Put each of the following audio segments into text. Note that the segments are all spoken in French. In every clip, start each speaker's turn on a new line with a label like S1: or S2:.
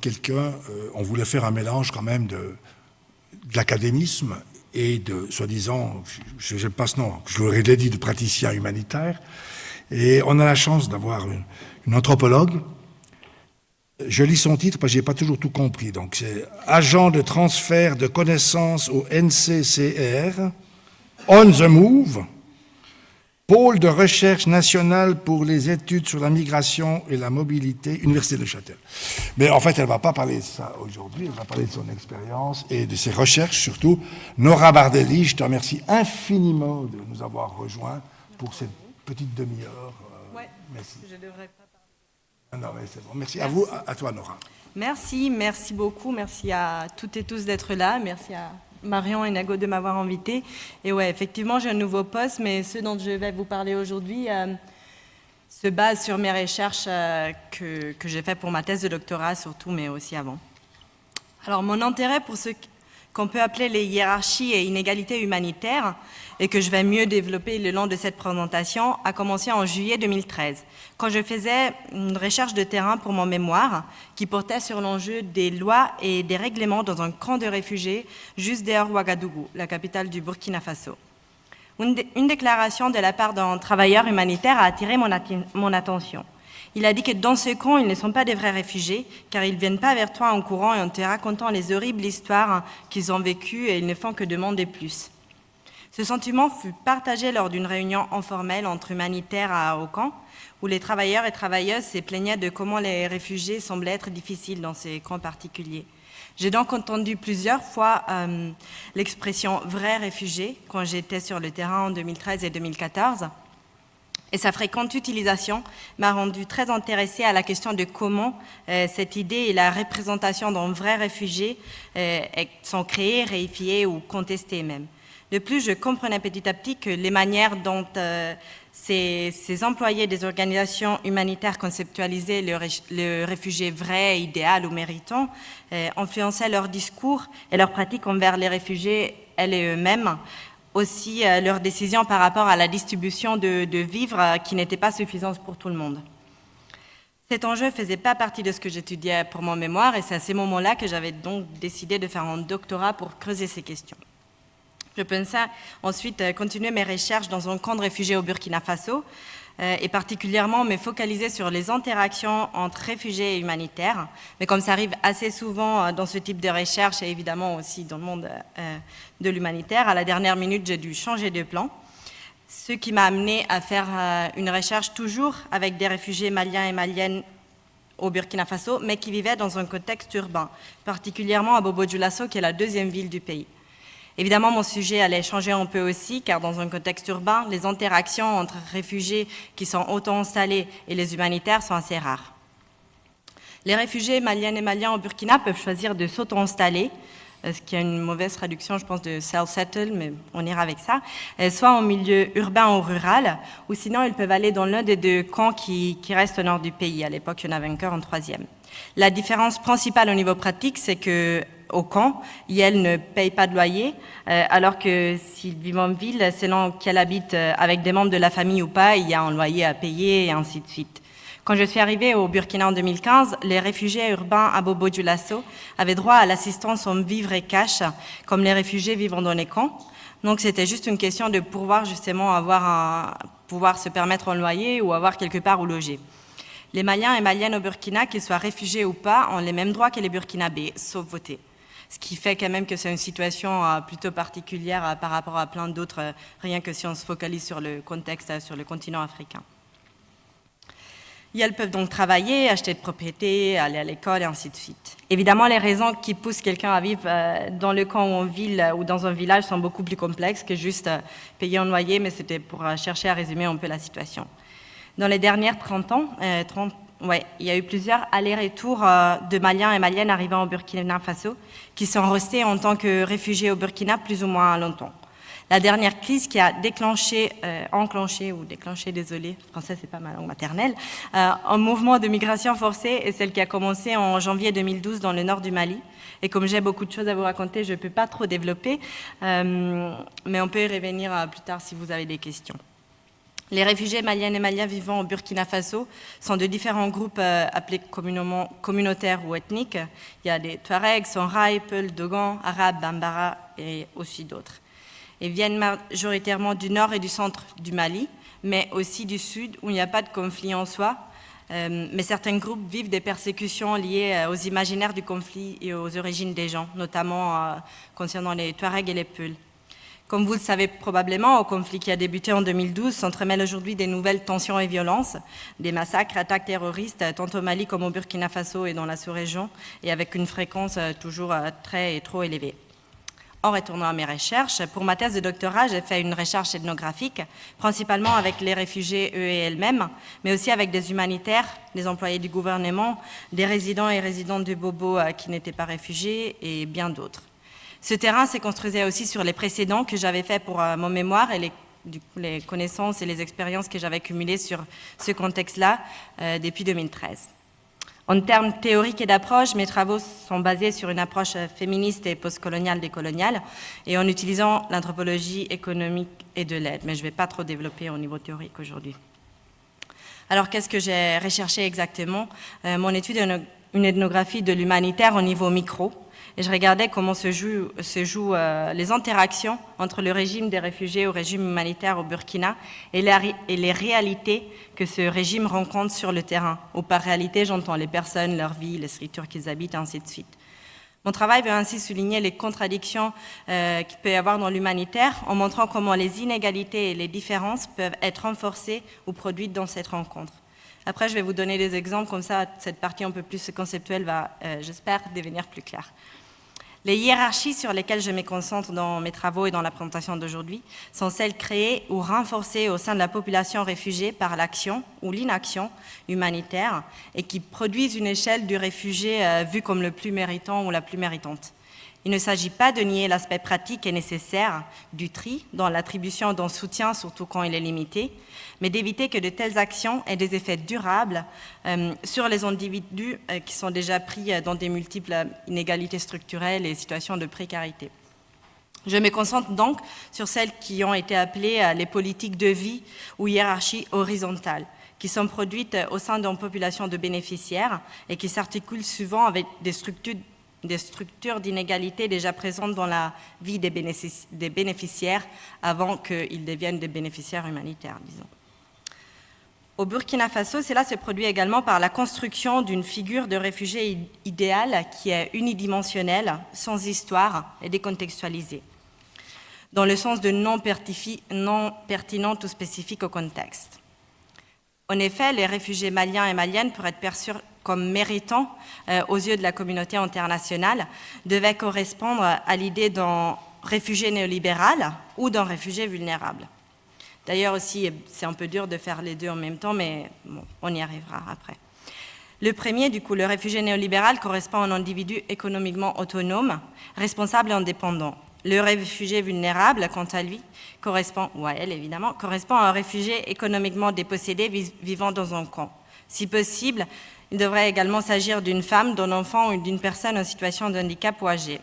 S1: quelqu'un, on voulait faire un mélange quand même de l'académisme et de, soi-disant, je n'aime pas ce nom, je l'aurais dit, de praticien humanitaire. Et on a la chance d'avoir une anthropologue. Je lis son titre parce que je n'ai pas toujours tout compris. Donc, c'est Agent de transfert de connaissances au NCCR, On the Move, Pôle de recherche nationale pour les études sur la migration et la mobilité, Université de Neuchâtel. Mais en fait, elle ne va pas parler de ça aujourd'hui, elle va parler de son expérience et de ses recherches surtout. Nora Bardelli, je te remercie infiniment de nous avoir rejoints pour cette petite demi-heure. Merci.
S2: Je devrais pas parler.
S1: Non, mais c'est bon. Merci à vous, à toi Nora.
S2: Merci beaucoup. Merci à toutes et tous d'être là. Merci à Marion et Nago de m'avoir invité. Et ouais, effectivement, j'ai un nouveau poste, mais ce dont je vais vous parler aujourd'hui se base sur mes recherches que j'ai fait pour ma thèse de doctorat surtout, mais aussi avant. Alors, mon intérêt pour ce qu'on peut appeler les hiérarchies et inégalités humanitaires, et que je vais mieux développer le long de cette présentation, a commencé en juillet 2013, quand je faisais une recherche de terrain pour mon mémoire qui portait sur l'enjeu des lois et des règlements dans un camp de réfugiés juste derrière Ouagadougou, la capitale du Burkina Faso. Une déclaration de la part d'un travailleur humanitaire a attiré mon attention. Il a dit que dans ce camp, ils ne sont pas des vrais réfugiés, car ils ne viennent pas vers toi en courant et en te racontant les horribles histoires qu'ils ont vécues et ils ne font que demander plus. Ce sentiment fut partagé lors d'une réunion informelle entre humanitaires à Okan, où les travailleurs et travailleuses se plaignaient de comment les réfugiés semblaient être difficiles dans ces camps particuliers. J'ai donc entendu plusieurs fois l'expression « vrais réfugiés » quand j'étais sur le terrain en 2013 et 2014. Et sa fréquente utilisation m'a rendu très intéressée à la question de comment cette idée et la représentation d'un vrai réfugié sont créées, réifiées ou contestées même. De plus, je comprenais petit à petit que les manières dont ces employés des organisations humanitaires conceptualisaient le réfugié vrai, idéal ou méritant influençaient leur discours et leurs pratiques envers les réfugiés, elles et eux-mêmes, aussi leurs décisions par rapport à la distribution de vivres qui n'étaient pas suffisantes pour tout le monde. Cet enjeu ne faisait pas partie de ce que j'étudiais pour mon mémoire et c'est à ces moments-là que j'avais donc décidé de faire un doctorat pour creuser ces questions. Je pensais ensuite continuer mes recherches dans un camp de réfugiés au Burkina Faso et particulièrement me focaliser sur les interactions entre réfugiés et humanitaires. Mais comme ça arrive assez souvent dans ce type de recherche et évidemment aussi dans le monde de l'humanitaire, à la dernière minute, j'ai dû changer de plan. Ce qui m'a amené à faire une recherche toujours avec des réfugiés maliens et maliennes au Burkina Faso, mais qui vivaient dans un contexte urbain, particulièrement à Bobo-Dioulasso, qui est la deuxième ville du pays. Évidemment, mon sujet allait changer un peu aussi, car dans un contexte urbain, les interactions entre réfugiés qui sont auto-installés et les humanitaires sont assez rares. Les réfugiés maliennes et maliens au Burkina peuvent choisir de s'auto-installer, ce qui a une mauvaise traduction, je pense, de self-settle, mais on ira avec ça, soit en milieu urbain ou rural, ou sinon ils peuvent aller dans l'un des deux camps qui restent au nord du pays. À l'époque, il y en avait encore un troisième. La différence principale au niveau pratique, c'est que au camp, ils ne payent pas de loyer, alors que s'ils vivent en ville, selon qu'elle habite avec des membres de la famille ou pas, il y a un loyer à payer et ainsi de suite. Quand je suis arrivée au Burkina en 2015, les réfugiés urbains à Bobo-Dioulasso avaient droit à l'assistance en vivres et cash, comme les réfugiés vivant dans les camps. Donc c'était juste une question de pouvoir justement pouvoir se permettre un loyer ou avoir quelque part où loger. Les Maliens et Maliennes au Burkina, qu'ils soient réfugiés ou pas, ont les mêmes droits que les Burkinabés, sauf voter. Ce qui fait quand même que c'est une situation plutôt particulière par rapport à plein d'autres, rien que si on se focalise sur le contexte, sur le continent africain. Elles peuvent donc travailler, acheter de propriétés, aller à l'école et ainsi de suite. Évidemment, les raisons qui poussent quelqu'un à vivre dans le camp ou en ville ou dans un village sont beaucoup plus complexes que juste payer un loyer, mais c'était pour chercher à résumer un peu la situation. Dans les dernières 30 ans, il y a eu plusieurs allers-retours de Maliens et Maliennes arrivant au Burkina Faso qui sont restés en tant que réfugiés au Burkina plus ou moins longtemps. La dernière crise qui a déclenché, désolé, français c'est pas ma langue maternelle, un mouvement de migration forcée est celle qui a commencé en janvier 2012 dans le nord du Mali. Et comme j'ai beaucoup de choses à vous raconter, je ne peux pas trop développer, mais on peut y revenir plus tard si vous avez des questions. Les réfugiés maliennes et maliens vivant au Burkina Faso sont de différents groupes appelés communautaires ou ethniques. Il y a des Touaregs, Songhai, Peul, Dogon, Arabes, Bambara et aussi d'autres. Ils viennent majoritairement du nord et du centre du Mali, mais aussi du sud où il n'y a pas de conflit en soi. Mais certains groupes vivent des persécutions liées aux imaginaires du conflit et aux origines des gens, notamment concernant les Touaregs et les Peuls. Comme vous le savez probablement, au conflit qui a débuté en 2012 s'entremêlent aujourd'hui des nouvelles tensions et violences, des massacres, attaques terroristes, tant au Mali comme au Burkina Faso et dans la sous-région, et avec une fréquence toujours très et trop élevée. En retournant à mes recherches, pour ma thèse de doctorat, j'ai fait une recherche ethnographique, principalement avec les réfugiés eux et elles-mêmes, mais aussi avec des humanitaires, des employés du gouvernement, des résidents et résidentes du Bobo qui n'étaient pas réfugiés et bien d'autres. Ce terrain s'est construisait aussi sur les précédents que j'avais faits pour mon mémoire et les connaissances et les expériences que j'avais cumulées sur ce contexte-là depuis 2013. En termes théoriques et d'approche, mes travaux sont basés sur une approche féministe et postcoloniale décoloniale et en utilisant l'anthropologie économique et de l'aide, mais je ne vais pas trop développer au niveau théorique aujourd'hui. Alors, qu'est-ce que j'ai recherché exactement? Mon étude est une ethnographie de l'humanitaire au niveau micro, et je regardais comment se jouent les interactions entre le régime des réfugiés au régime humanitaire au Burkina et les réalités que ce régime rencontre sur le terrain. Ou par réalité, j'entends les personnes, leur vie, les structures qu'ils habitent, et ainsi de suite. Mon travail veut ainsi souligner les contradictions qu'il peut y avoir dans l'humanitaire en montrant comment les inégalités et les différences peuvent être renforcées ou produites dans cette rencontre. Après, je vais vous donner des exemples, comme ça, cette partie un peu plus conceptuelle va, j'espère, devenir plus claire. Les hiérarchies sur lesquelles je me concentre dans mes travaux et dans la présentation d'aujourd'hui sont celles créées ou renforcées au sein de la population réfugiée par l'action ou l'inaction humanitaire et qui produisent une échelle du réfugié vu comme le plus méritant ou la plus méritante. Il ne s'agit pas de nier l'aspect pratique et nécessaire du tri dans l'attribution d'un soutien, surtout quand il est limité, mais d'éviter que de telles actions aient des effets durables sur les individus qui sont déjà pris dans des multiples inégalités structurelles et situations de précarité. Je me concentre donc sur celles qui ont été appelées les politiques de vie ou hiérarchie horizontale, qui sont produites au sein d'une population de bénéficiaires et qui s'articulent souvent avec des structures d'inégalité déjà présentes dans la vie des bénéficiaires avant qu'ils deviennent des bénéficiaires humanitaires, disons. Au Burkina Faso, cela se produit également par la construction d'une figure de réfugié idéal qui est unidimensionnelle, sans histoire et décontextualisée, dans le sens de non pertinente ou spécifique au contexte. En effet, les réfugiés maliens et maliennes, pour être perçus comme méritants aux yeux de la communauté internationale, devaient correspondre à l'idée d'un réfugié néolibéral ou d'un réfugié vulnérable. D'ailleurs aussi, c'est un peu dur de faire les deux en même temps, mais bon, on y arrivera après. Le premier, du coup, le réfugié néolibéral correspond à un individu économiquement autonome, responsable et indépendant. Le réfugié vulnérable, quant à lui, correspond à un réfugié économiquement dépossédé vivant dans un camp. Si possible, il devrait également s'agir d'une femme, d'un enfant ou d'une personne en situation de handicap ou âgée.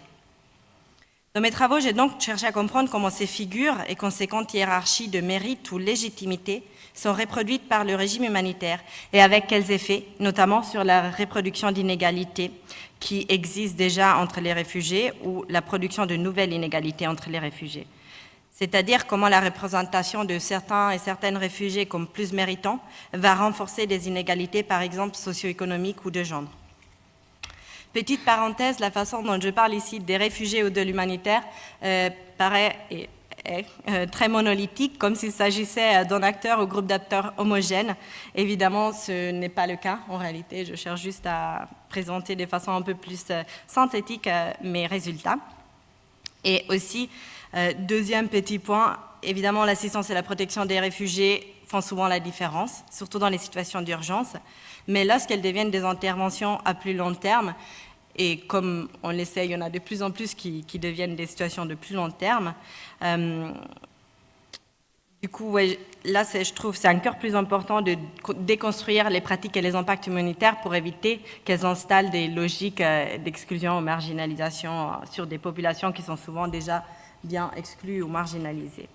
S2: Dans mes travaux, j'ai donc cherché à comprendre comment ces figures et conséquentes hiérarchies de mérite ou légitimité sont reproduites par le régime humanitaire et avec quels effets, notamment sur la reproduction d'inégalités qui existent déjà entre les réfugiés ou la production de nouvelles inégalités entre les réfugiés. C'est-à-dire comment la représentation de certains et certaines réfugiés comme plus méritants va renforcer des inégalités, par exemple socio-économiques ou de genre. Petite parenthèse, la façon dont je parle ici des réfugiés ou de l'humanitaire paraît et est très monolithique, comme s'il s'agissait d'un acteur ou groupe d'acteurs homogènes. Évidemment, ce n'est pas le cas. En réalité, je cherche juste à présenter de façon un peu plus synthétique mes résultats. Et aussi, deuxième petit point, évidemment, l'assistance et la protection des réfugiés font souvent la différence, surtout dans les situations d'urgence. Mais lorsqu'elles deviennent des interventions à plus long terme, et comme on l'essaie, il y en a de plus en plus qui deviennent des situations de plus long terme, du coup, ouais, là, je trouve que c'est encore plus important de déconstruire les pratiques et les impacts humanitaires pour éviter qu'elles installent des logiques d'exclusion ou marginalisation sur des populations qui sont souvent déjà bien exclues ou marginalisées.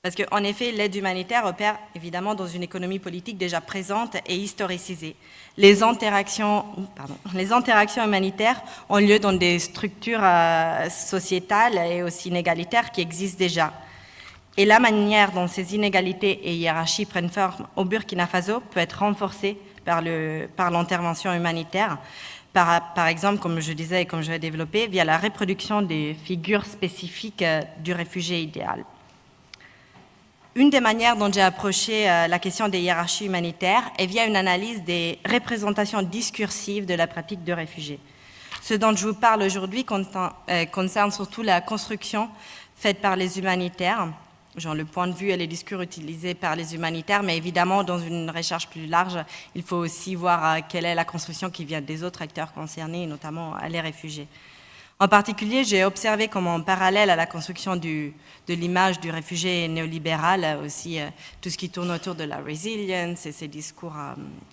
S2: Parce qu'en effet, l'aide humanitaire opère évidemment dans une économie politique déjà présente et historicisée. Les interactions humanitaires ont lieu dans des structures sociétales et aussi inégalitaires qui existent déjà. Et la manière dont ces inégalités et hiérarchies prennent forme au Burkina Faso peut être renforcée par l'intervention humanitaire, par exemple, comme je disais et comme je vais développer, via la reproduction des figures spécifiques du réfugié idéal. Une des manières dont j'ai approché la question des hiérarchies humanitaires est via une analyse des représentations discursives de la pratique de réfugiés. Ce dont je vous parle aujourd'hui concerne surtout la construction faite par les humanitaires, genre le point de vue et les discours utilisés par les humanitaires, mais évidemment, dans une recherche plus large, il faut aussi voir quelle est la construction qui vient des autres acteurs concernés, notamment les réfugiés. En particulier, j'ai observé comment, en parallèle à la construction de l'image du réfugié néolibéral, aussi tout ce qui tourne autour de la résilience et ces discours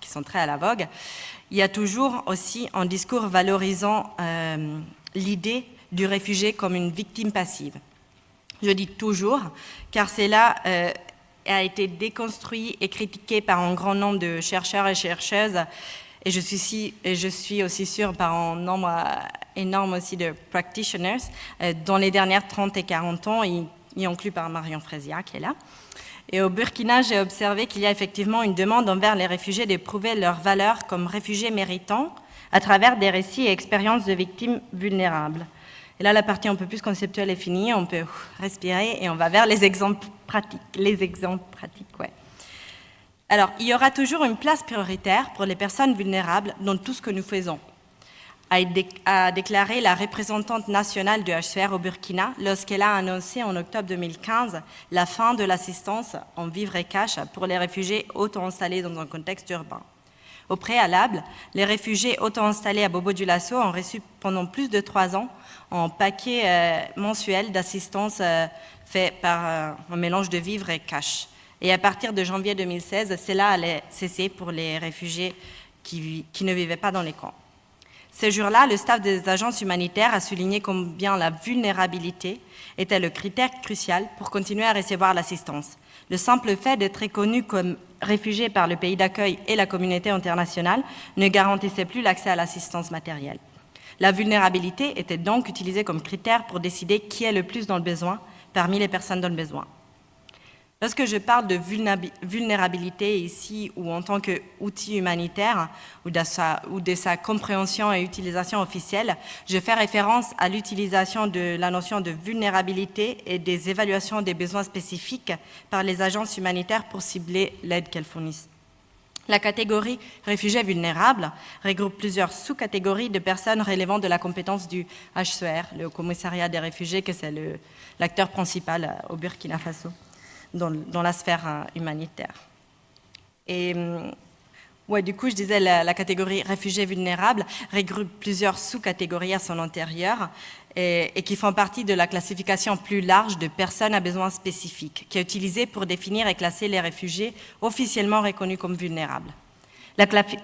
S2: qui sont très à la vogue, il y a toujours aussi un discours valorisant l'idée du réfugié comme une victime passive. Je dis toujours, car cela a été déconstruit et critiqué par un grand nombre de chercheurs et chercheuses, et je suis aussi sûre par un nombre énorme aussi de practitioners dans les dernières 30 et 40 ans, y inclus par Marion Fraisiat qui est là. Et au Burkina, j'ai observé qu'il y a effectivement une demande envers les réfugiés de prouver leur valeur comme réfugiés méritants à travers des récits et expériences de victimes vulnérables. Et là, la partie un peu plus conceptuelle est finie, on peut respirer et on va vers les exemples pratiques. Ouais. Alors, il y aura toujours une place prioritaire pour les personnes vulnérables dans tout ce que nous faisons, a déclaré la représentante nationale du HCR au Burkina lorsqu'elle a annoncé en octobre 2015 la fin de l'assistance en vivre et cash pour les réfugiés auto-installés dans un contexte urbain. Au préalable, les réfugiés auto-installés à Bobo-Dioulasso ont reçu pendant plus de 3 ans un paquet mensuel d'assistance fait par un mélange de vivre et cash. Et à partir de janvier 2016, cela allait cesser pour les réfugiés qui ne vivaient pas dans les camps. Ces jours-là, le staff des agences humanitaires a souligné combien la vulnérabilité était le critère crucial pour continuer à recevoir l'assistance. Le simple fait d'être reconnu comme réfugié par le pays d'accueil et la communauté internationale ne garantissait plus l'accès à l'assistance matérielle. La vulnérabilité était donc utilisée comme critère pour décider qui est le plus dans le besoin parmi les personnes dans le besoin. Lorsque je parle de vulnérabilité ici ou en tant qu'outil humanitaire ou de sa compréhension et utilisation officielle, je fais référence à l'utilisation de la notion de vulnérabilité et des évaluations des besoins spécifiques par les agences humanitaires pour cibler l'aide qu'elles fournissent. La catégorie réfugiés vulnérables regroupe plusieurs sous-catégories de personnes relevant de la compétence du HCR, le Commissariat des réfugiés, que c'est l'acteur principal au Burkina Faso dans la sphère humanitaire. Et du coup, je disais, la catégorie réfugiés vulnérables regroupe plusieurs sous-catégories à son intérieur et qui font partie de la classification plus large de personnes à besoins spécifiques, qui est utilisée pour définir et classer les réfugiés officiellement reconnus comme vulnérables.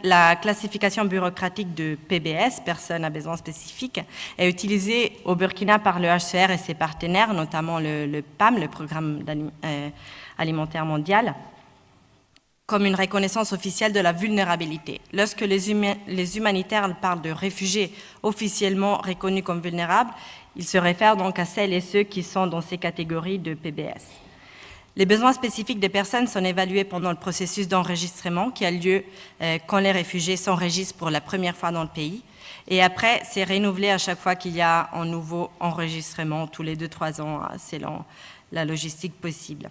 S2: La classification bureaucratique de PBS, personnes à besoins spécifiques, est utilisée au Burkina par le HCR et ses partenaires, notamment le PAM, le Programme alimentaire mondial, comme une reconnaissance officielle de la vulnérabilité. Lorsque les humanitaires parlent de réfugiés officiellement reconnus comme vulnérables, ils se réfèrent donc à celles et ceux qui sont dans ces catégories de PBS. Les besoins spécifiques des personnes sont évalués pendant le processus d'enregistrement qui a lieu quand les réfugiés s'enregistrent pour la première fois dans le pays. Et après, c'est renouvelé à chaque fois qu'il y a un nouveau enregistrement, tous les 2-3 ans, selon la logistique possible.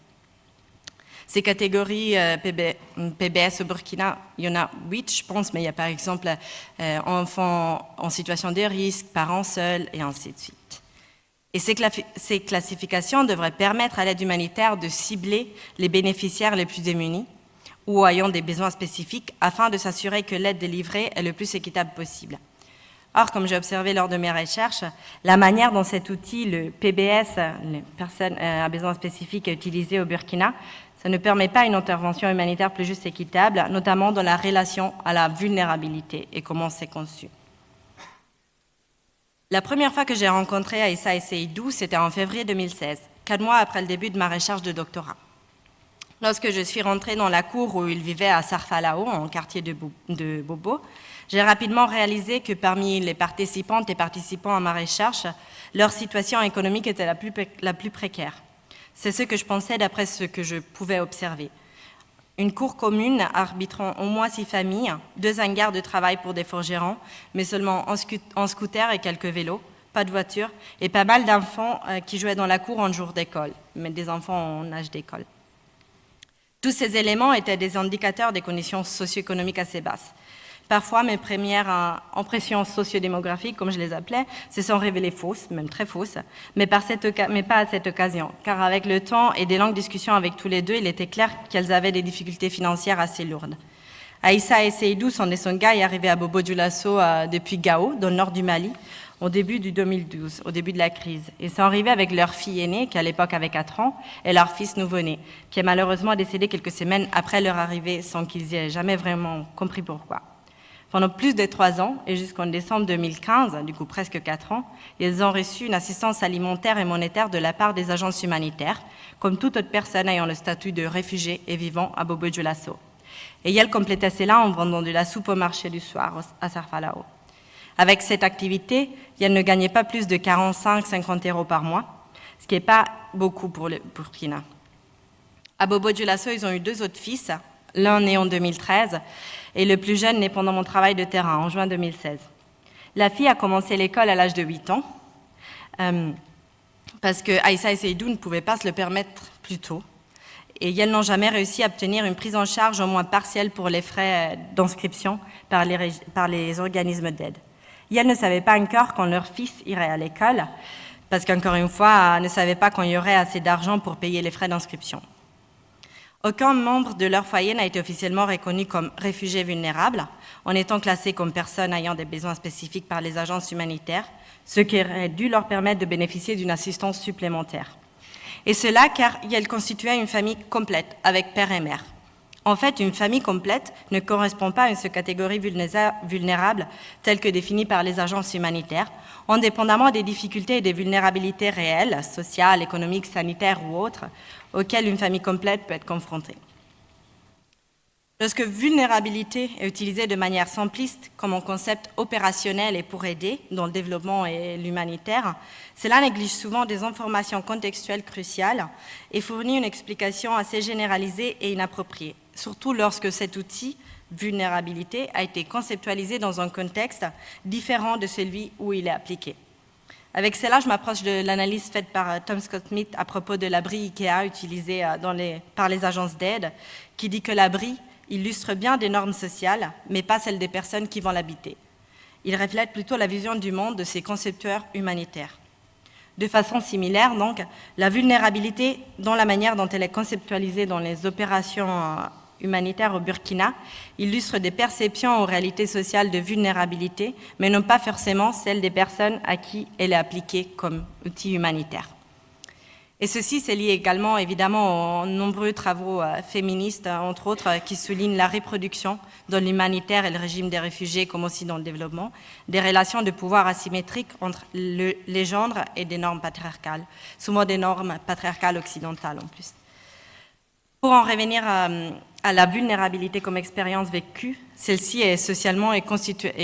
S2: Ces catégories PBS au Burkina, il y en a 8, je pense, mais il y a par exemple enfants en situation de risque, parents seuls, et ainsi de suite. Et ces classifications devraient permettre à l'aide humanitaire de cibler les bénéficiaires les plus démunis ou ayant des besoins spécifiques afin de s'assurer que l'aide délivrée est le plus équitable possible. Or, comme j'ai observé lors de mes recherches, la manière dont cet outil, le PBS, les personnes à besoins spécifiques, est utilisé au Burkina, ça ne permet pas une intervention humanitaire plus juste et équitable, notamment dans la relation à la vulnérabilité et comment c'est conçu. La première fois que j'ai rencontré Aïssa et Seydou, c'était en février 2016, 4 mois après le début de ma recherche de doctorat. Lorsque je suis rentrée dans la cour où ils vivaient à Sarfalao, en quartier de Bobo, j'ai rapidement réalisé que parmi les participantes et participants à ma recherche, leur situation économique était la plus précaire. C'est ce que je pensais d'après ce que je pouvais observer. Une cour commune arbitrant au moins 6 familles, 2 hangars de travail pour des forgerons, mais seulement en scooter et quelques vélos, pas de voiture, et pas mal d'enfants qui jouaient dans la cour en jour d'école, mais des enfants en âge d'école. Tous ces éléments étaient des indicateurs des conditions socio-économiques assez basses. Parfois, mes premières impressions sociodémographiques, comme je les appelais, se sont révélées fausses, même très fausses, mais pas à cette occasion, car avec le temps et des longues discussions avec tous les deux, il était clair qu'elles avaient des difficultés financières assez lourdes. Aïssa et Seydou sont des Songhas et arrivés à Bobo Dioulasso depuis Gao, dans le nord du Mali, au début du 2012, au début de la crise. Ils sont arrivés avec leur fille aînée, qui à l'époque avait 4 ans, et leur fils nouveau-né, qui est malheureusement décédé quelques semaines après leur arrivée, sans qu'ils aient jamais vraiment compris pourquoi. Pendant plus de 3 ans, et jusqu'en décembre 2015, du coup presque 4 ans, ils ont reçu une assistance alimentaire et monétaire de la part des agences humanitaires, comme toute autre personne ayant le statut de réfugié et vivant à Bobo Dioulasso. Et elles complétaient cela en vendant de la soupe au marché du soir à Sarfalao. Avec cette activité, elles ne gagnaient pas plus de 45-50 € par mois, ce qui n'est pas beaucoup pour le Burkina. À Bobo Dioulasso, ils ont eu 2 autres fils, l'un né en 2013 et le plus jeune né pendant mon travail de terrain, en juin 2016. La fille a commencé l'école à l'âge de 8 ans, parce que Aïssa et Seydou ne pouvaient pas se le permettre plus tôt. Et elles n'ont jamais réussi à obtenir une prise en charge au moins partielle pour les frais d'inscription par les organismes d'aide. Et elles ne savaient pas encore quand leur fils irait à l'école, parce qu'encore une fois, elles ne savaient pas quand il y aurait assez d'argent pour payer les frais d'inscription. Aucun membre de leur foyer n'a été officiellement reconnu comme réfugié vulnérable, en étant classé comme personne ayant des besoins spécifiques par les agences humanitaires, ce qui aurait dû leur permettre de bénéficier d'une assistance supplémentaire. Et cela car elles constituaient une famille complète, avec père et mère. En fait, une famille complète ne correspond pas à une catégorie vulnérable telle que définie par les agences humanitaires, indépendamment des difficultés et des vulnérabilités réelles, sociales, économiques, sanitaires ou autres, auxquelles une famille complète peut être confrontée. Lorsque vulnérabilité est utilisée de manière simpliste comme un concept opérationnel et pour aider dans le développement et l'humanitaire, cela néglige souvent des informations contextuelles cruciales et fournit une explication assez généralisée et inappropriée, surtout lorsque cet outil, vulnérabilité, a été conceptualisé dans un contexte différent de celui où il est appliqué. Avec cela, je m'approche de l'analyse faite par Tom Scott-Smith à propos de l'abri IKEA utilisé par les agences d'aide, qui dit que l'abri illustre bien des normes sociales, mais pas celles des personnes qui vont l'habiter. Il reflète plutôt la vision du monde de ces concepteurs humanitaires. De façon similaire, donc, la vulnérabilité, dans la manière dont elle est conceptualisée dans les opérations humanitaires au Burkina, illustre des perceptions aux réalités sociales de vulnérabilité, mais non pas forcément celles des personnes à qui elle est appliquée comme outil humanitaire. Et ceci s'est lié également, évidemment, aux nombreux travaux féministes, entre autres, qui soulignent la reproduction dans l'humanitaire et le régime des réfugiés, comme aussi dans le développement, des relations de pouvoir asymétriques entre les genres et des normes patriarcales, souvent des normes patriarcales occidentales en plus. Pour en revenir à la vulnérabilité comme expérience vécue, celle-ci est socialement et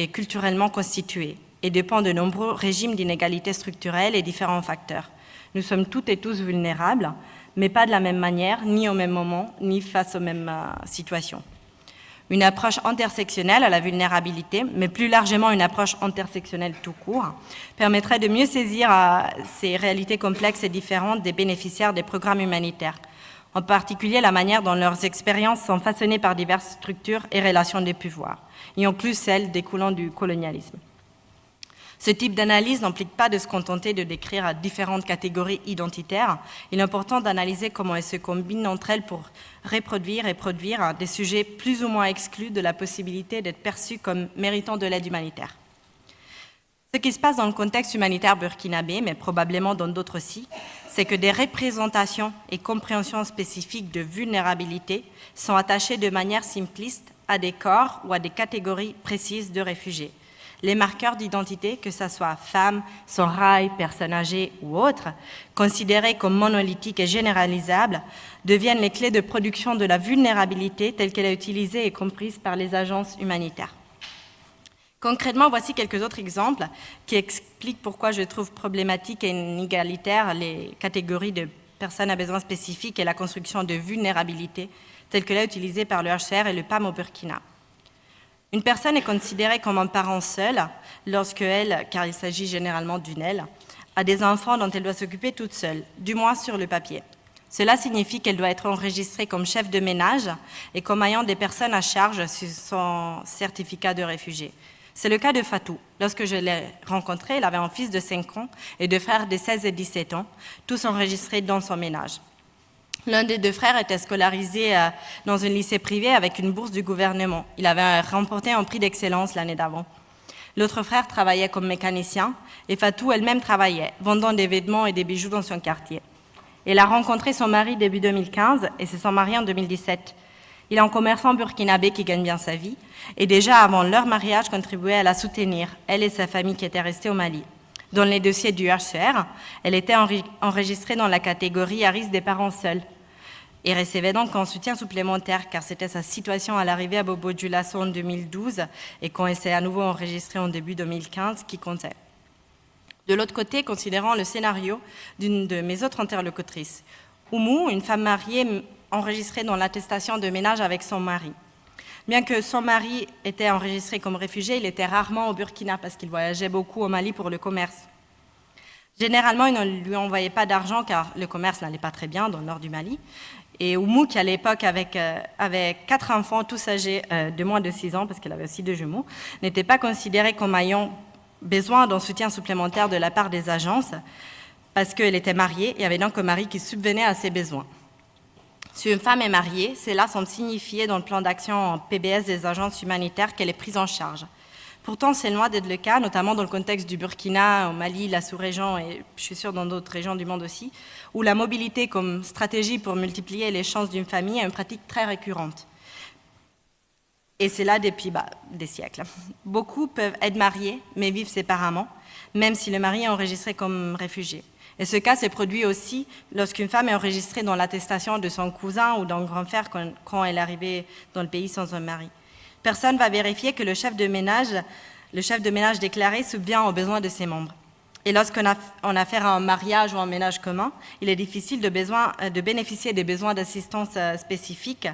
S2: culturellement constituée et dépend de nombreux régimes d'inégalités structurelles et différents facteurs. Nous sommes toutes et tous vulnérables, mais pas de la même manière, ni au même moment, ni face aux mêmes situations. Une approche intersectionnelle à la vulnérabilité, mais plus largement une approche intersectionnelle tout court, permettrait de mieux saisir ces réalités complexes et différentes des bénéficiaires des programmes humanitaires, en particulier la manière dont leurs expériences sont façonnées par diverses structures et relations de pouvoir, y inclus celles découlant du colonialisme. Ce type d'analyse n'implique pas de se contenter de décrire différentes catégories identitaires. Il est important d'analyser comment elles se combinent entre elles pour reproduire et produire des sujets plus ou moins exclus de la possibilité d'être perçus comme méritant de l'aide humanitaire. Ce qui se passe dans le contexte humanitaire burkinabé, mais probablement dans d'autres aussi, c'est que des représentations et compréhensions spécifiques de vulnérabilité sont attachées de manière simpliste à des corps ou à des catégories précises de réfugiés. Les marqueurs d'identité, que ce soit femme, son rail, personne âgée ou autre, considérés comme monolithiques et généralisables, deviennent les clés de production de la vulnérabilité telle qu'elle est utilisée et comprise par les agences humanitaires. Concrètement, voici quelques autres exemples qui expliquent pourquoi je trouve problématique et inégalitaire les catégories de personnes à besoins spécifiques et la construction de vulnérabilité telle que l'est utilisée par le HCR et le PAM au Burkina. Une personne est considérée comme un parent seul lorsque elle, car il s'agit généralement d'une elle, a des enfants dont elle doit s'occuper toute seule, du moins sur le papier. Cela signifie qu'elle doit être enregistrée comme chef de ménage et comme ayant des personnes à charge sur son certificat de réfugié. C'est le cas de Fatou. Lorsque je l'ai rencontrée, elle avait un fils de 5 ans et deux frères de 16 et 17 ans, tous enregistrés dans son ménage. L'un des deux frères était scolarisé dans un lycée privé avec une bourse du gouvernement. Il avait remporté un prix d'excellence l'année d'avant. L'autre frère travaillait comme mécanicien et Fatou elle-même travaillait, vendant des vêtements et des bijoux dans son quartier. Elle a rencontré son mari début 2015 et se sont mariés en 2017. Il est un commerçant burkinabé qui gagne bien sa vie et déjà avant leur mariage contribuait à la soutenir, elle et sa famille qui étaient restées au Mali. Dans les dossiers du HCR, elle était enregistrée dans la catégorie à risque des parents seuls et recevait donc un soutien supplémentaire car c'était sa situation à l'arrivée à Bobo-Dioulasso en 2012 et quand elle s'est à nouveau enregistrée en début 2015 qui comptait. De l'autre côté, considérant le scénario d'une de mes autres interlocutrices, Oumou, une femme mariée enregistrée dans l'attestation de ménage avec son mari. Bien que son mari était enregistré comme réfugié, il était rarement au Burkina parce qu'il voyageait beaucoup au Mali pour le commerce. Généralement, il ne lui envoyait pas d'argent car le commerce n'allait pas très bien dans le nord du Mali. Et Oumou, qui à l'époque avait 4 enfants, tous âgés de moins de 6 ans, parce qu'elle avait aussi 2 jumeaux, n'était pas considérée comme ayant besoin d'un soutien supplémentaire de la part des agences parce qu'elle était mariée et avait donc un mari qui subvenait à ses besoins. Si une femme est mariée, cela semble signifier dans le plan d'action en PBS des agences humanitaires qu'elle est prise en charge. Pourtant, c'est loin d'être le cas, notamment dans le contexte du Burkina, au Mali, la sous-région et je suis sûre dans d'autres régions du monde aussi, où la mobilité comme stratégie pour multiplier les chances d'une famille est une pratique très récurrente. Et c'est là depuis des siècles. Beaucoup peuvent être mariés, mais vivent séparément, même si le mari est enregistré comme réfugié. Et ce cas s'est produit aussi lorsqu'une femme est enregistrée dans l'attestation de son cousin ou d'un grand frère quand elle est arrivée dans le pays sans un mari. Personne ne va vérifier que le chef de ménage déclaré subvient aux besoins de ses membres. Et lorsqu'on a affaire à un mariage ou un ménage commun, il est difficile de bénéficier des besoins d'assistance spécifiques,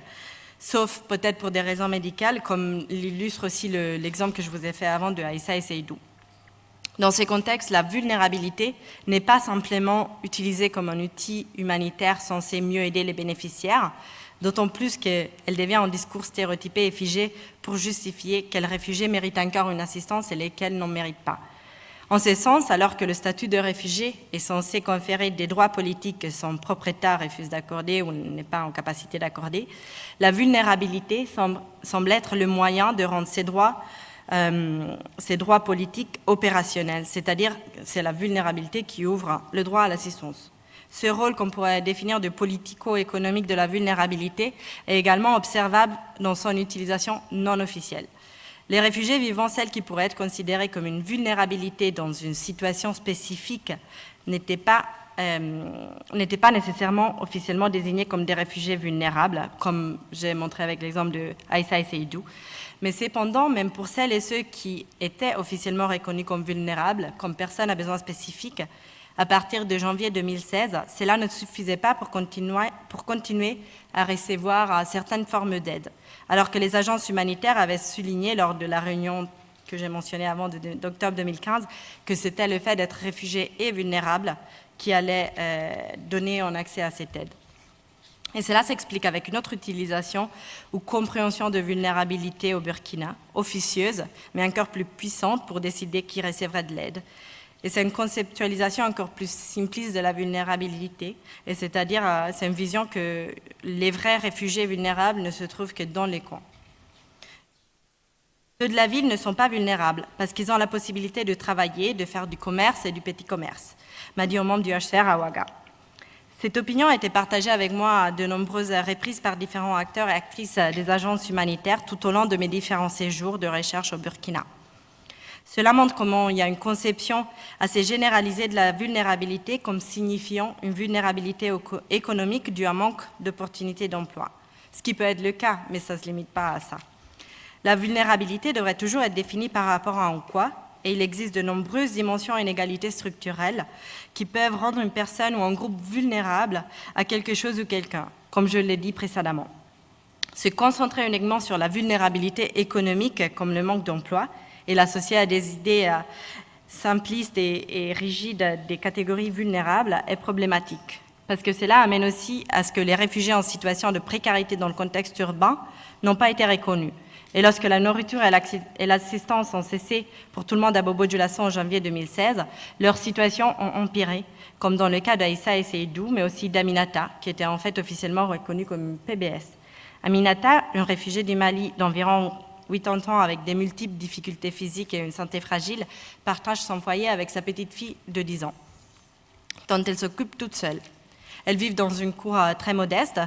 S2: sauf peut-être pour des raisons médicales, comme l'illustre aussi l'exemple que je vous ai fait avant de Aïssa et Seydou. Dans ces contextes, la vulnérabilité n'est pas simplement utilisée comme un outil humanitaire censé mieux aider les bénéficiaires, d'autant plus qu'elle devient un discours stéréotypé et figé pour justifier quels réfugiés méritent encore une assistance et lesquels n'en méritent pas. En ce sens, alors que le statut de réfugié est censé conférer des droits politiques que son propre État refuse d'accorder ou n'est pas en capacité d'accorder, la vulnérabilité semble être le moyen de rendre ces droits politiques opérationnels, c'est-à-dire c'est la vulnérabilité qui ouvre le droit à l'assistance. Ce rôle qu'on pourrait définir de politico-économique de la vulnérabilité est également observable dans son utilisation non officielle. Les réfugiés vivant celles qui pourraient être considérées comme une vulnérabilité dans une situation spécifique n'étaient pas nécessairement officiellement désignés comme des réfugiés vulnérables, comme j'ai montré avec l'exemple de Aïssa et Seydou. Mais cependant, même pour celles et ceux qui étaient officiellement reconnus comme vulnérables, comme personnes à besoins spécifiques, à partir de janvier 2016, cela ne suffisait pas pour continuer à recevoir certaines formes d'aide. Alors que les agences humanitaires avaient souligné lors de la réunion que j'ai mentionnée avant d'octobre 2015 que c'était le fait d'être réfugié et vulnérable qui allait donner un accès à cette aide. Et cela s'explique avec une autre utilisation ou compréhension de vulnérabilité au Burkina, officieuse, mais encore plus puissante pour décider qui recevrait de l'aide. Et c'est une conceptualisation encore plus simpliste de la vulnérabilité, et c'est-à-dire c'est une vision que les vrais réfugiés vulnérables ne se trouvent que dans les coins. Ceux de la ville ne sont pas vulnérables parce qu'ils ont la possibilité de travailler, de faire du commerce et du petit commerce, m'a dit un membre du HCR à Ouaga. Cette opinion a été partagée avec moi à de nombreuses reprises par différents acteurs et actrices des agences humanitaires tout au long de mes différents séjours de recherche au Burkina. Cela montre comment il y a une conception assez généralisée de la vulnérabilité comme signifiant une vulnérabilité économique due à un manque d'opportunités d'emploi. Ce qui peut être le cas, mais ça ne se limite pas à ça. La vulnérabilité devrait toujours être définie par rapport à en quoi, et il existe de nombreuses dimensions inégalités structurelles qui peuvent rendre une personne ou un groupe vulnérable à quelque chose ou quelqu'un, comme je l'ai dit précédemment. Se concentrer uniquement sur la vulnérabilité économique comme le manque d'emploi et l'associer à des idées simplistes et rigides des catégories vulnérables est problématique. Parce que cela amène aussi à ce que les réfugiés en situation de précarité dans le contexte urbain n'ont pas été reconnus. Et lorsque la nourriture et l'assistance ont cessé pour tout le monde à Bobo-Dioulasso en janvier 2016, leur situation a empiré, comme dans le cas d'Aïssa et Seydou, mais aussi d'Aminata, qui était en fait officiellement reconnue comme PBS. Aminata, une réfugiée du Mali d'environ 80 ans avec des multiples difficultés physiques et une santé fragile, partage son foyer avec sa petite fille de 10 ans, dont elle s'occupe toute seule. Elles vivent dans une cour très modeste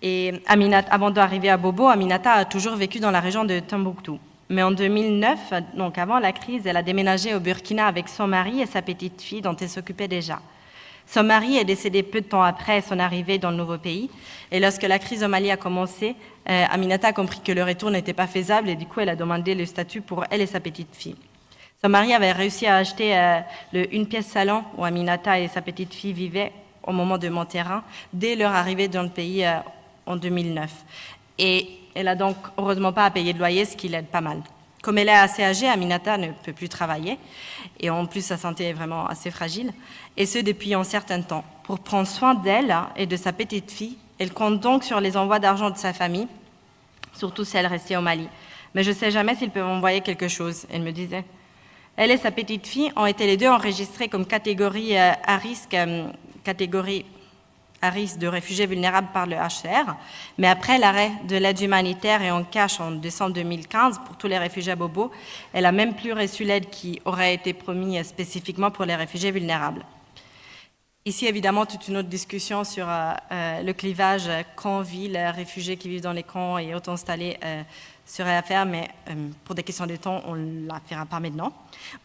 S2: et avant d'arriver à Bobo, Aminata a toujours vécu dans la région de Tombouctou. Mais en 2009, donc avant la crise, elle a déménagé au Burkina avec son mari et sa petite fille dont elle s'occupait déjà. Son mari est décédé peu de temps après son arrivée dans le nouveau pays. Et lorsque la crise au Mali a commencé, Aminata a compris que le retour n'était pas faisable et du coup, elle a demandé le statut pour elle et sa petite fille. Son mari avait réussi à acheter une pièce salon où Aminata et sa petite fille vivaient au moment de Monterrain, dès leur arrivée dans le pays en 2009. Et elle n'a donc heureusement pas à payer de loyer, ce qui l'aide pas mal. Comme elle est assez âgée, Aminata ne peut plus travailler, et en plus sa santé est vraiment assez fragile, et ce depuis un certain temps. Pour prendre soin d'elle et de sa petite fille, elle compte donc sur les envois d'argent de sa famille, surtout celle restée au Mali. Mais je ne sais jamais s'ils peuvent envoyer quelque chose, elle me disait. Elle et sa petite fille ont été les deux enregistrées comme catégorie à risque de réfugiés vulnérables par le HCR, mais après l'arrêt de l'aide humanitaire et en cash en décembre 2015 pour tous les réfugiés à Bobo, elle n'a même plus reçu l'aide qui aurait été promise spécifiquement pour les réfugiés vulnérables. Ici, évidemment, toute une autre discussion sur le clivage camp-ville, réfugiés qui vivent dans les camps et auto-installés serait à faire, mais pour des questions de temps, on ne la fera pas maintenant.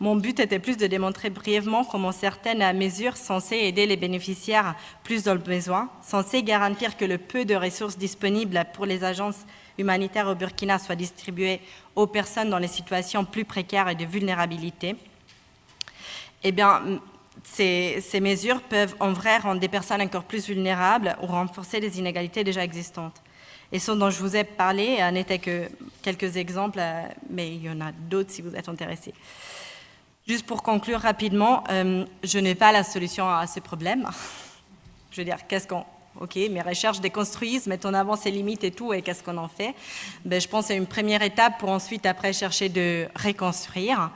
S2: Mon but était plus de démontrer brièvement comment certaines mesures censées aider les bénéficiaires plus dans le besoin, censées garantir que le peu de ressources disponibles pour les agences humanitaires au Burkina soient distribuées aux personnes dans les situations plus précaires et de vulnérabilité, eh bien, ces mesures peuvent en vrai rendre des personnes encore plus vulnérables ou renforcer les inégalités déjà existantes. Et ce dont je vous ai parlé n'était que quelques exemples, mais il y en a d'autres si vous êtes intéressés. Juste pour conclure rapidement, je n'ai pas la solution à ce problème. Je veux dire, OK, mes recherches déconstruisent, mettent en avant ses limites et tout, et qu'est-ce qu'on en fait? Je pense que c'est une première étape pour ensuite, après, chercher de reconstruire.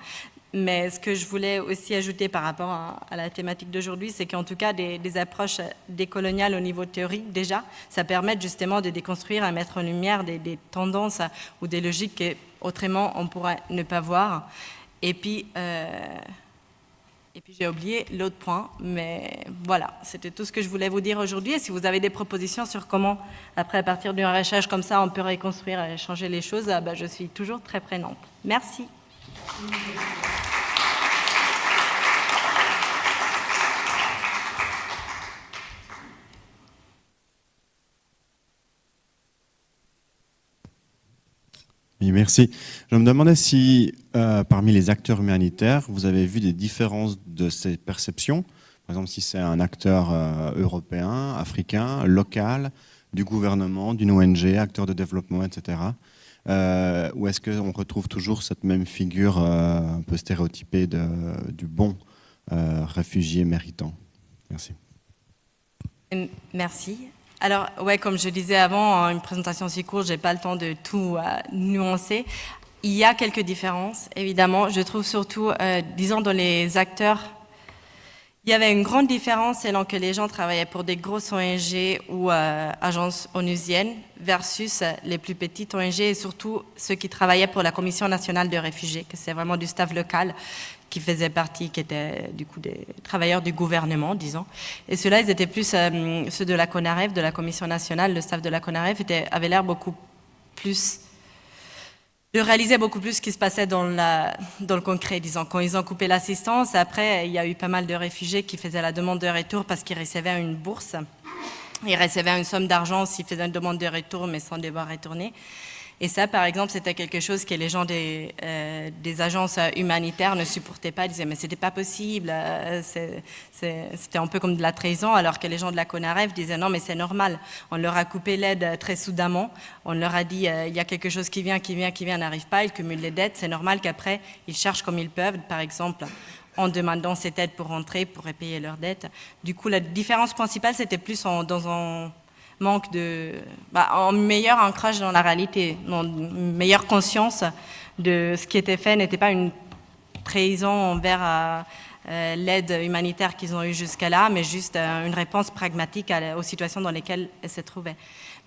S2: Mais ce que je voulais aussi ajouter par rapport à la thématique d'aujourd'hui, c'est qu'en tout cas, des approches décoloniales au niveau théorique, déjà, ça permet justement de déconstruire et mettre en lumière des tendances ou des logiques qu'autrement on pourrait ne pas voir. Et puis j'ai oublié l'autre point, mais voilà, c'était tout ce que je voulais vous dire aujourd'hui. Et si vous avez des propositions sur comment, après, à partir d'une recherche comme ça, on peut reconstruire et changer les choses, je suis toujours très prenante. Merci.
S3: Oui, merci. Je me demandais si, parmi les acteurs humanitaires, vous avez vu des différences de ces perceptions. Par exemple, si c'est un acteur européen, africain, local, du gouvernement, d'une ONG, acteur de développement, etc. Ou est-ce qu'on retrouve toujours cette même figure un peu stéréotypée du bon réfugié méritant? Merci.
S2: Merci. Alors, ouais, comme je disais avant, une présentation aussi courte, j'ai pas le temps de tout nuancer. Il y a quelques différences, évidemment. Je trouve surtout, disons, dans les acteurs, il y avait une grande différence selon que les gens travaillaient pour des grosses ONG ou agences onusiennes versus les plus petites ONG et surtout ceux qui travaillaient pour la Commission nationale de réfugiés, que c'est vraiment du staff local qui faisait partie, qui étaient du coup des travailleurs du gouvernement, disons. Et ceux-là, ils étaient plus ceux de la CONAREF, de la Commission nationale, le staff de la CONAREF avait l'air beaucoup plus de réaliser beaucoup plus ce qui se passait dans le concret, disons. Quand ils ont coupé l'assistance, après, il y a eu pas mal de réfugiés qui faisaient la demande de retour parce qu'ils recevaient une bourse. Ils recevaient une somme d'argent s'ils faisaient une demande de retour, mais sans devoir retourner. Et ça, par exemple, c'était quelque chose que les gens des agences humanitaires ne supportaient pas. Ils disaient, mais c'était pas possible, c'était un peu comme de la trahison, alors que les gens de la CONAREF disaient, non, mais c'est normal. On leur a coupé l'aide très soudainement. On leur a dit, il y a quelque chose qui vient, n'arrive pas, ils cumulent les dettes. C'est normal qu'après, ils cherchent comme ils peuvent, par exemple, en demandant cette aide pour rentrer, pour repayer leurs dettes. Du coup, la différence principale, c'était plus dans un manque un meilleur ancrage dans la réalité, une meilleure conscience de ce qui était fait, n'était pas une trahison envers l'aide humanitaire qu'ils ont eue jusqu'à là, mais juste une réponse pragmatique aux situations dans lesquelles elles se trouvaient.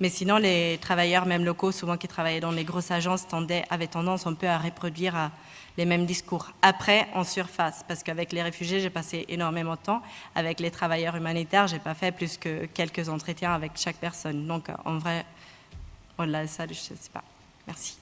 S2: Mais sinon, les travailleurs, même locaux, souvent qui travaillaient dans les grosses agences, avaient tendance un peu à reproduire les mêmes discours. Après, en surface, parce qu'avec les réfugiés, j'ai passé énormément de temps. Avec les travailleurs humanitaires, j'ai pas fait plus que quelques entretiens avec chaque personne. Donc, en vrai, au-delà de ça, je sais pas. Merci.